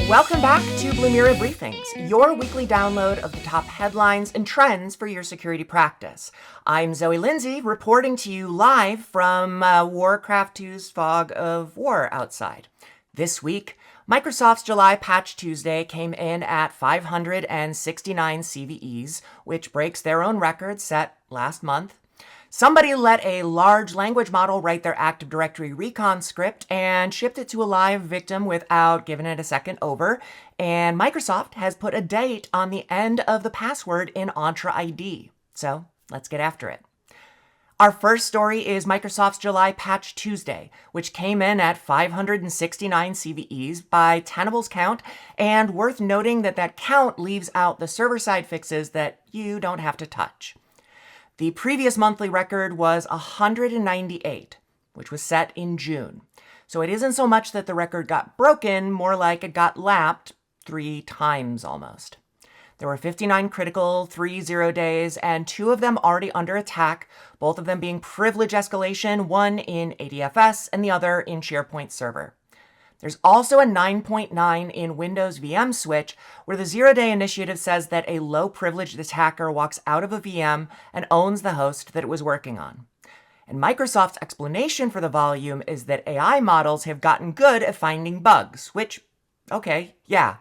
Welcome back to Blumira Briefings, your weekly download of the top headlines and trends for your security practice. I'm Zoe Lindsay, reporting to you live from Warcraft 2's fog of war outside. This week, Microsoft's July Patch Tuesday came in at 569 CVEs, which breaks their own record set last month. Somebody let a large language model write their Active Directory Recon script and shipped it to a live victim without giving it a second over. And Microsoft has put a date on the end of the password in Entra ID. So let's get after it. Our first story is Microsoft's July Patch Tuesday, which came in at 569 CVEs by Tenable's count, and worth noting that count leaves out the server-side fixes that you don't have to touch. The previous monthly record was 198, which was set in June. So it isn't so much that the record got broken, more like it got lapped 3 times almost. There were 59 critical 3-0 days, and 2 of them already under attack, both of them being privilege escalation, one in ADFS and the other in SharePoint Server. There's also a 9.9 in Windows VM switch, where the 0-day initiative says that a low-privileged attacker walks out of a VM and owns the host that it was working on. And Microsoft's explanation for the volume is that AI models have gotten good at finding bugs, which, okay, yeah.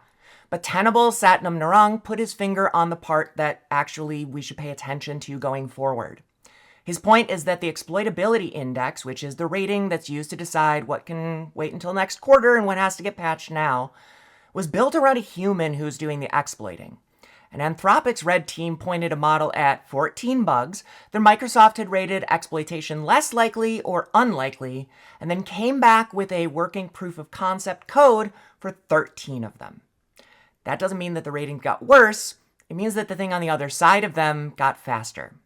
But Tenable Satnam Narang put his finger on the part that actually we should pay attention to going forward. His point is that the exploitability index, which is the rating that's used to decide what can wait until next quarter and what has to get patched now, was built around a human who's doing the exploiting. And Anthropic's red team pointed a model at 14 bugs that Microsoft had rated exploitation less likely or unlikely, and then came back with a working proof of concept code for 13 of them. That doesn't mean that the rating got worse. It means that the thing on the other side of them got faster.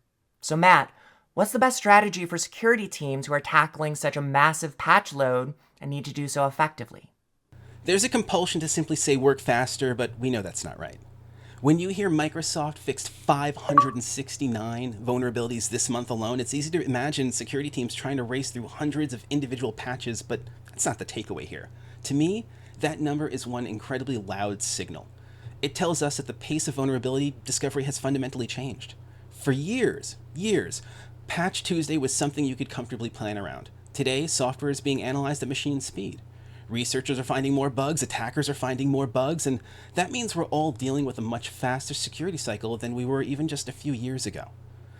So Matt, what's the best strategy for security teams who are tackling such a massive patch load and need to do so effectively? There's a compulsion to simply say work faster, but we know that's not right. When you hear Microsoft fixed 569 vulnerabilities this month alone, it's easy to imagine security teams trying to race through hundreds of individual patches, but that's not the takeaway here. To me, that number is one incredibly loud signal. It tells us that the pace of vulnerability discovery has fundamentally changed. For years, Patch Tuesday was something you could comfortably plan around. Today, software is being analyzed at machine speed. Researchers are finding more bugs, attackers are finding more bugs, and that means we're all dealing with a much faster security cycle than we were even just a few years ago.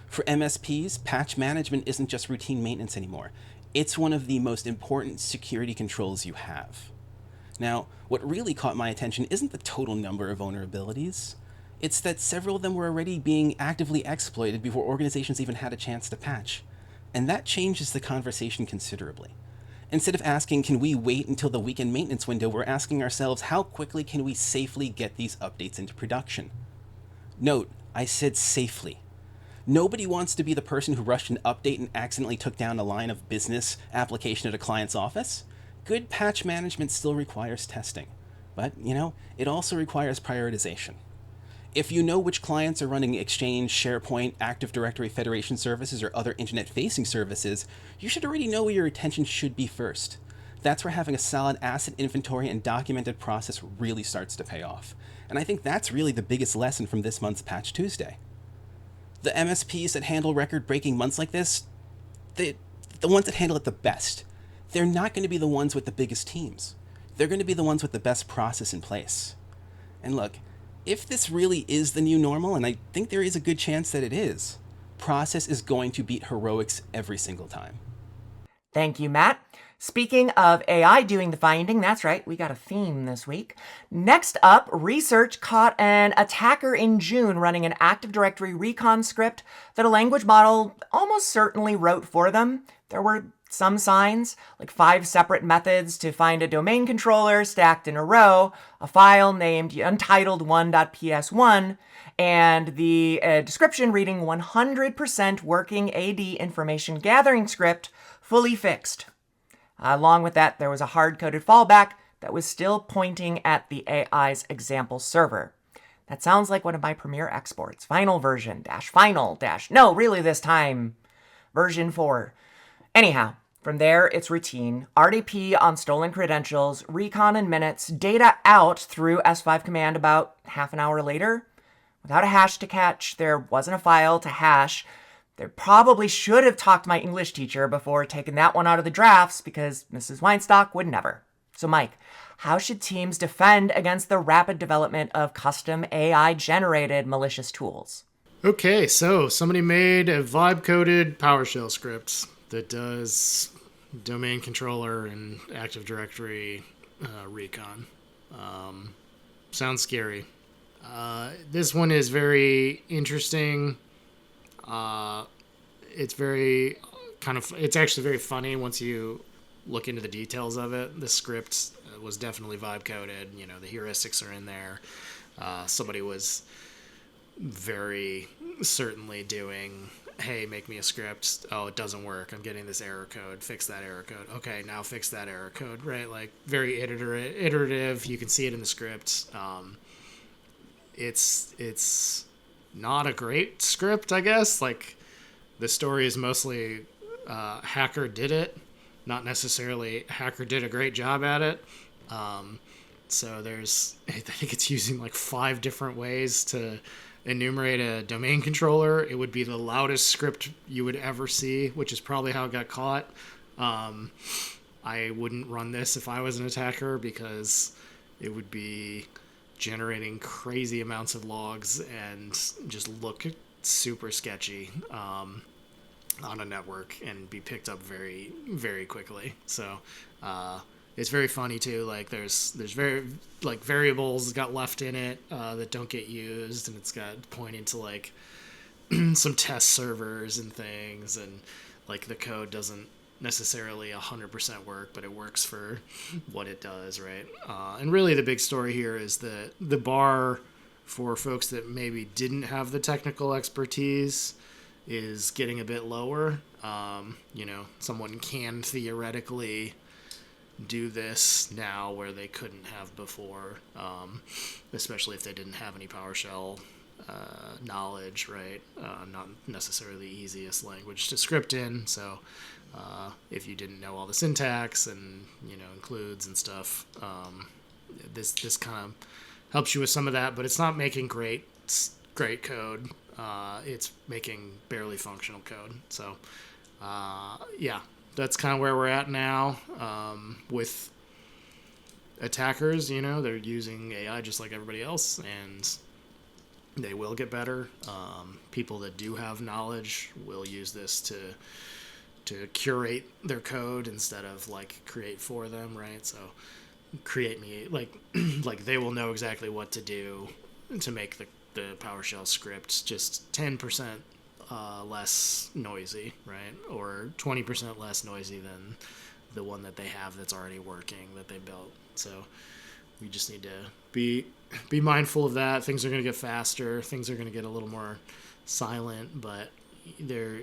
For MSPs, patch management isn't just routine maintenance anymore. It's one of the most important security controls you have. Now, what really caught my attention isn't the total number of vulnerabilities. It's that several of them were already being actively exploited before organizations even had a chance to patch. And that changes the conversation considerably. Instead of asking, can we wait until the weekend maintenance window, we're asking ourselves, how quickly can we safely get these updates into production? Note, I said safely. Nobody wants to be the person who rushed an update and accidentally took down a line of business application at a client's office. Good patch management still requires testing, but, it also requires prioritization. If you know which clients are running Exchange, SharePoint, Active Directory Federation services, or other internet-facing services, you should already know where your attention should be first. That's where having a solid asset inventory and documented process really starts to pay off. And I think that's really the biggest lesson from this month's Patch Tuesday. The MSPs that handle record-breaking months like this, the ones that handle it the best, they're not going to be the ones with the biggest teams. They're going to be the ones with the best process in place. And look, if this really is the new normal, and I think there is a good chance that it is, process is going to beat heroics every single time. Thank you, Matt. Speaking of AI doing the finding, that's right, we got a theme this week. Next up, research caught an attacker in June running an Active Directory Recon script that a language model almost certainly wrote for them. There were some signs, like 5 separate methods to find a domain controller stacked in a row, a file named untitled1.ps1, and the description reading 100% working AD information gathering script fully fixed. Along with that, there was a hard-coded fallback that was still pointing at the AI's example server. That sounds like one of my Premiere exports. Final version, -final, no, really this time, version 4. Anyhow, From there, it's routine. RDP on stolen credentials, recon in minutes, data out through S5 command about half an hour later. Without a hash to catch, there wasn't a file to hash. They probably should have talked to my English teacher before taking that one out of the drafts because Mrs. Weinstock would never. So Mike, how should teams defend against the rapid development of custom AI-generated malicious tools? Okay, so somebody made a vibe-coded PowerShell script that does domain controller and Active Directory recon. Sounds scary. This one is very interesting. It's very it's actually very funny once you look into the details of it. The script was definitely vibe coded. You know, the heuristics are in there. Somebody was very certainly doing, hey, make me a script. Oh, it doesn't work. I'm getting this error code. Fix that error code. Okay, now fix that error code, right? Like very iterative. You can see it in the script. It's not a great script, I guess. Like the story is mostly hacker did it, not necessarily hacker did a great job at it. So I think it's using like 5 different ways to enumerate a domain controller. It would be the loudest script you would ever see, which is probably how it got caught. I wouldn't run this if I was an attacker because it would be generating crazy amounts of logs and just look super sketchy on a network and be picked up very, very quickly. So it's very funny too. Like there's very like variables got left in it that don't get used, and it's got pointing to like some test servers and things, and like the code doesn't necessarily 100% work, but it works for what it does, right? And really the big story here is that the bar for folks that maybe didn't have the technical expertise is getting a bit lower. Someone can theoretically do this now where they couldn't have before, especially if they didn't have any PowerShell knowledge, right? Not necessarily the easiest language to script in, so if you didn't know all the syntax and includes and stuff, this kind of helps you with some of that, but it's not making great code. It's making barely functional code. So that's kind of where we're at now with attackers. They're using AI just like everybody else, and they will get better. People that do have knowledge will use this to curate their code instead of like create for them, right? So create me like they will know exactly what to do to make the PowerShell script just 10% less noisy, right? Or 20% less noisy than the one that they have that's already working that they built. So we just need to be mindful of that. Things are going to get faster. Things are going to get a little more silent, but they're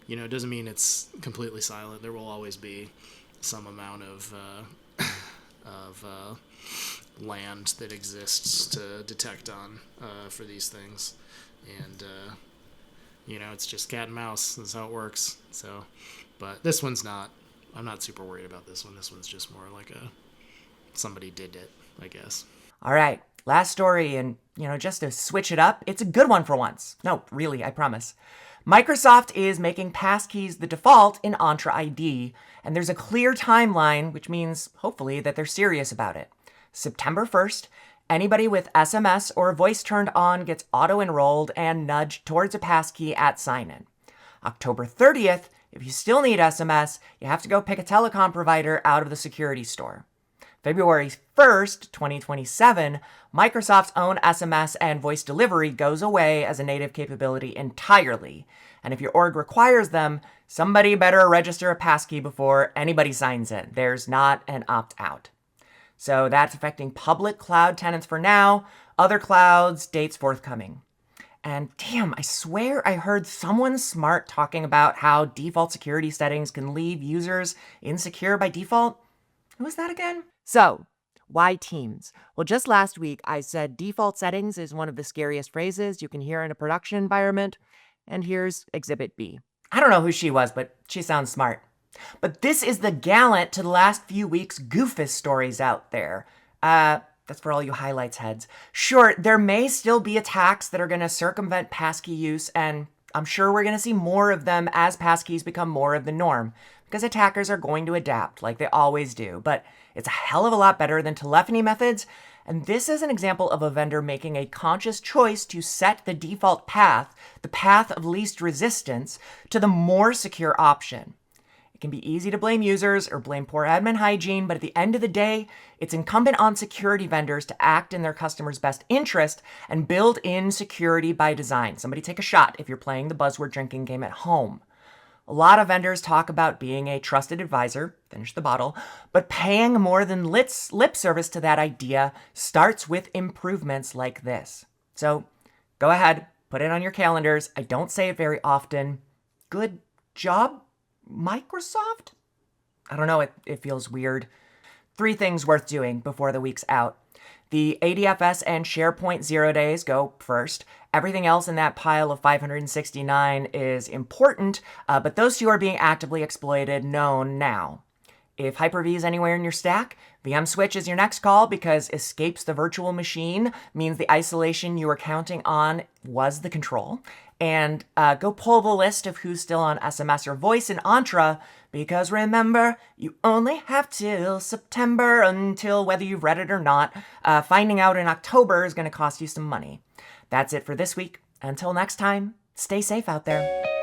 it doesn't mean it's completely silent. There will always be some amount of land that exists to detect on for these things, and it's just cat and mouse. That's how it works. So, but this one's not. I'm not super worried about this one. This one's just more like somebody did it, I guess. All right, last story, and just to switch it up, it's a good one for once. No, really, I promise. Microsoft is making passkeys the default in Entra ID, and there's a clear timeline, which means, hopefully, that they're serious about it. September 1st, anybody with SMS or voice turned on gets auto-enrolled and nudged towards a passkey at sign-in. October 30th, if you still need SMS, you have to go pick a telecom provider out of the security store. February 1st, 2027, Microsoft's own SMS and voice delivery goes away as a native capability entirely. And if your org requires them, somebody better register a passkey before anybody signs in. There's not an opt-out. So that's affecting public cloud tenants for now. Other clouds, dates forthcoming. And damn, I swear I heard someone smart talking about how default security settings can leave users insecure by default. Who was that again? So, why Teams? Well, just last week, I said default settings is one of the scariest phrases you can hear in a production environment. And here's Exhibit B. I don't know who she was, but she sounds smart. But this is the gallant to the last few weeks' goofus stories out there. That's for all you highlights heads. Sure, there may still be attacks that are going to circumvent passkey use, and I'm sure we're going to see more of them as passkeys become more of the norm, because attackers are going to adapt like they always do. But it's a hell of a lot better than telephony methods, and this is an example of a vendor making a conscious choice to set the default path, the path of least resistance, to the more secure option. It can be easy to blame users or blame poor admin hygiene, but at the end of the day, it's incumbent on security vendors to act in their customers' best interest and build in security by design. Somebody take a shot if you're playing the buzzword drinking game at home. A lot of vendors talk about being a trusted advisor, finish the bottle, but paying more than lip service to that idea starts with improvements like this. So go ahead, put it on your calendars. I don't say it very often. Good job, Microsoft? I don't know, it feels weird. 3 things worth doing before the week's out. The ADFS and SharePoint 0 days go first. Everything else in that pile of 569 is important, but those 2 are being actively exploited, known now. If Hyper-V is anywhere in your stack, VM switch is your next call because escapes the virtual machine means the isolation you were counting on was the control. And go pull the list of who's still on SMS or voice in Entra, because remember, you only have till September until whether you've read it or not. Finding out in October is going to cost you some money. That's it for this week. Until next time, stay safe out there.